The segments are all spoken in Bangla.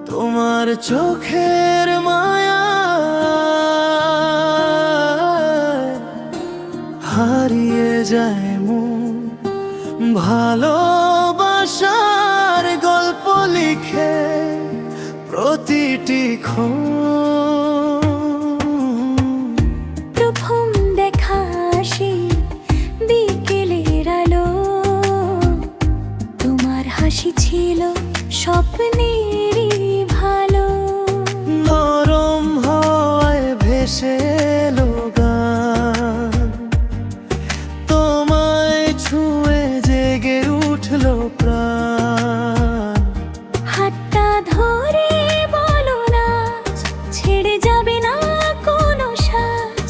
তোমার চোখের মায়া হারিয়ে যায় মন, ভালোবাসার গল্প লিখে প্রতিটি ক্ষণ। প্রথম দেখা আসে বিকেলের আলো, তোমার হাসি ছিল স্বপ্নেরই ভালো। নরম হাওয়ায় ভেসে এলো গান, তোমায় ছুঁয়ে জেগে উঠলো প্রাণ। হাতটা ধরে বলো না ছেড়ে যাবে না কোনো সাজ,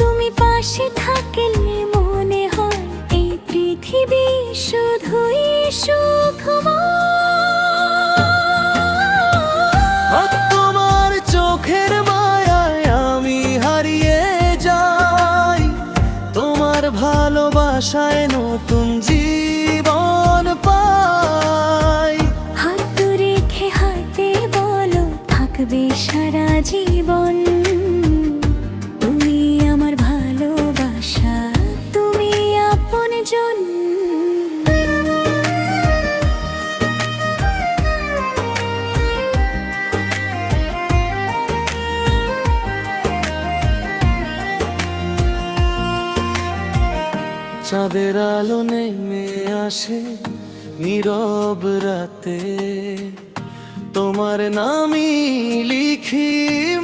তুমি পাশে থাকলে মনে হয় এই পৃথিবী শুধুই সুখময়। তোমার চোখের মায়ায় আমি হারিয়ে যাই, তোমার ভালোবাসায় নতুন জীবন পাই। হাত রেখে হাতে বলো থাকবে সারা জীবন, তুমি আমার ভালোবাসা, তুমি আপনজন। চাঁদের আলো নেমে আসে নীরব রাতে, তোমার নামই লিখি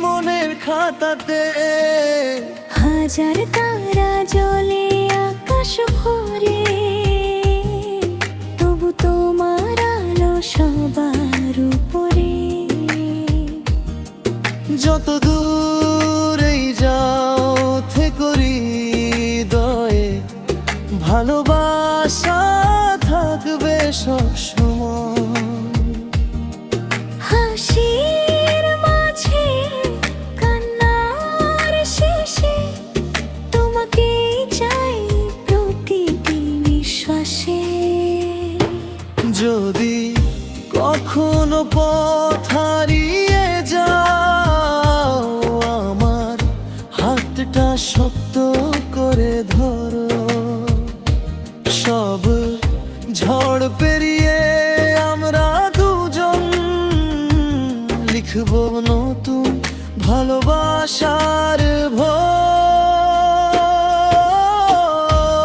মনের খাতাতে। হাজার তারা জ্বলে আকাশ ভরে, তবু তোমার আলো সবার উপরে। যত দূরেই যাও থেকো হৃদয়ে, ভালোবাসা থাকবে সব সময়। হাসির মাঝে কান্নার শেষে তোমাকেই চাই প্রতিটি নিঃশ্বাসে। যদি কখনো পথ হারিয়ে যাও, আমার হাতটা শক্ত করে ধরো। সব ঝড় পেরিয়ে আমরা দুজন লিখব নতুন ভালোবাসার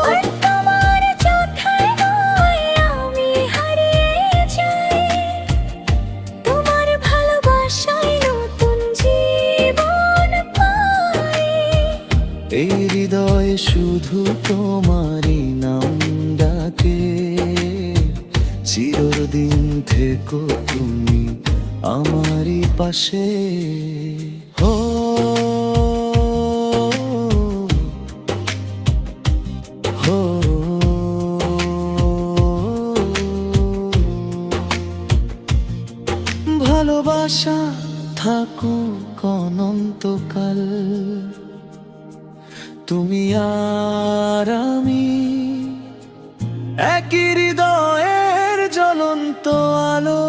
আর তোমার চোখের মায়ায় আমি হারিয়ে যাই, তোমার ভালোবাসায় নতুন জীবন পাই। এই হৃদয়ে শুধু তোমারই নাম ডাকে, চিরদিন থেকো তুমি আমারই পাশে। হো হো ভালোবাসা থাকুক অনন্তকাল, তুমি আর আমি একই হৃদয়ের জ্বলন্ত আলো।